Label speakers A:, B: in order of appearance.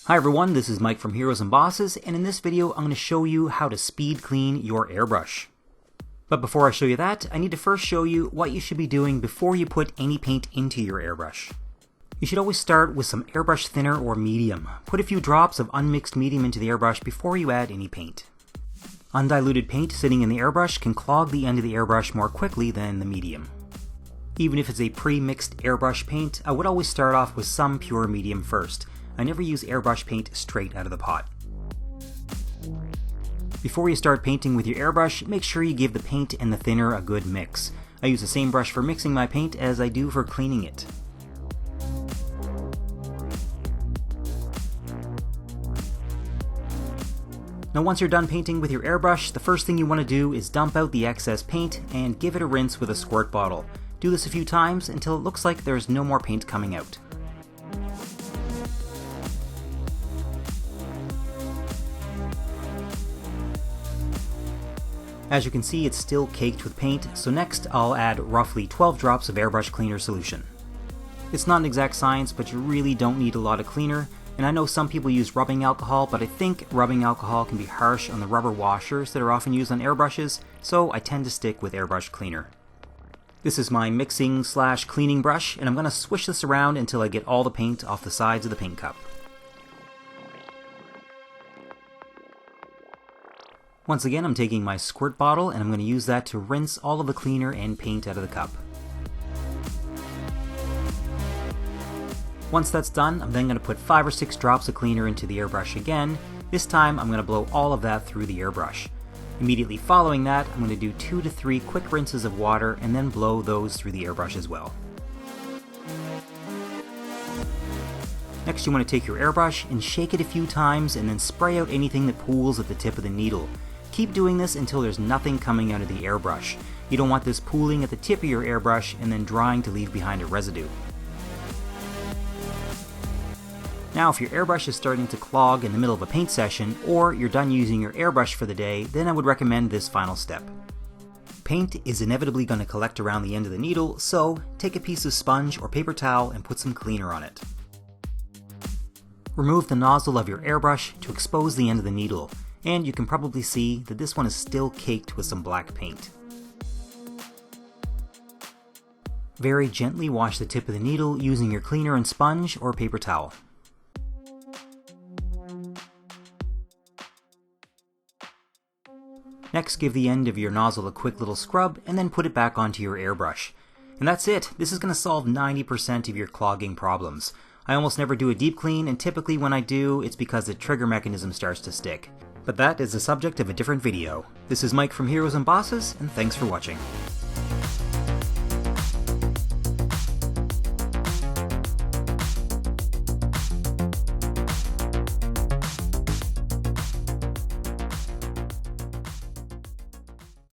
A: Hi everyone, this is Mike from Heroes and Bosses, and in this video I'm going to show you how to speed clean your airbrush. But before I show you that, I need to first show you what you should be doing before you put any paint into your airbrush. You should always start with some airbrush thinner or medium. Put a few drops of unmixed medium into the airbrush before you add any paint. Undiluted paint sitting in the airbrush can clog the end of the airbrush more quickly than the medium. Even if it's a pre-mixed airbrush paint, I would always start off with some pure medium first. I never use airbrush paint straight out of the pot. Before you start painting with your airbrush, make sure you give the paint and the thinner a good mix. I use the same brush for mixing my paint as I do for cleaning it. Now once you're done painting with your airbrush, the first thing you want to do is dump out the excess paint and give it a rinse with a squirt bottle. Do this a few times until it looks like there's no more paint coming out. As you can see, it's still caked with paint, so next I'll add roughly 12 drops of airbrush cleaner solution. It's not an exact science, but you really don't need a lot of cleaner, and I know some people use rubbing alcohol, but I think rubbing alcohol can be harsh on the rubber washers that are often used on airbrushes, so I tend to stick with airbrush cleaner. This is my mixing/cleaning brush, and I'm going to swish this around until I get all the paint off the sides of the paint cup. Once again, I'm taking my squirt bottle and I'm going to use that to rinse all of the cleaner and paint out of the cup. Once that's done, I'm then going to put 5 or 6 drops of cleaner into the airbrush again. This time I'm going to blow all of that through the airbrush. Immediately following that, I'm going to do 2 to 3 quick rinses of water and then blow those through the airbrush as well. Next, you want to take your airbrush and shake it a few times and then spray out anything that pools at the tip of the needle. Keep doing this until there's nothing coming out of the airbrush. You don't want this pooling at the tip of your airbrush and then drying to leave behind a residue. Now if your airbrush is starting to clog in the middle of a paint session, or you're done using your airbrush for the day, then I would recommend this final step. Paint is inevitably going to collect around the end of the needle, so take a piece of sponge or paper towel and put some cleaner on it. Remove the nozzle of your airbrush to expose the end of the needle, and you can probably see that this one is still caked with some black paint. Very gently wash the tip of the needle using your cleaner and sponge or paper towel. Next, give the end of your nozzle a quick little scrub and then put it back onto your airbrush. And that's it! This is going to solve 90% of your clogging problems. I almost never do a deep clean, and typically when I do, it's because the trigger mechanism starts to stick. But that is the subject of a different video. This is Mike from Heroes and Bosses, and thanks for watching.